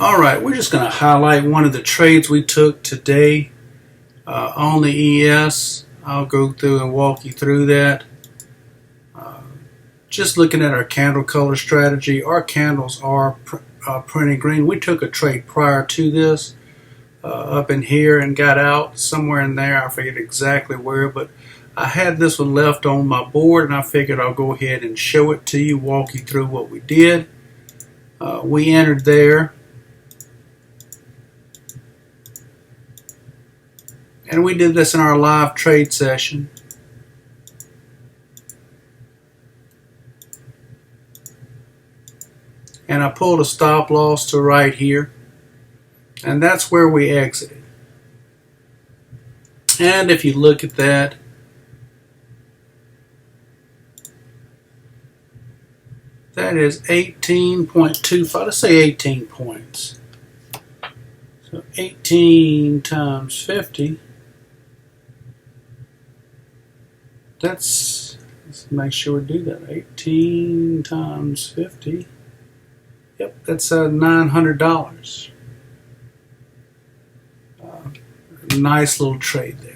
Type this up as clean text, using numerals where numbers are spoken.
Alright, we're just going to highlight one of the trades we took today on the ES. I'll go through and walk you through that. Just looking at our candle color strategy, our candles are printing green. We took a trade prior to this up in here and got out somewhere in there. I forget exactly where, but I had this one left on my board and I figured I'll go ahead and show it to you, walk you through what we did. We entered there. And we did this in our live trade session. And I pulled a stop loss to right here. And that's where we exited. And if you look at that, that is 18.25. Let's say 18 points. So 18 times 50. Let's make sure we do that. 18 times 50. Yep, that's $900. Nice little trade there.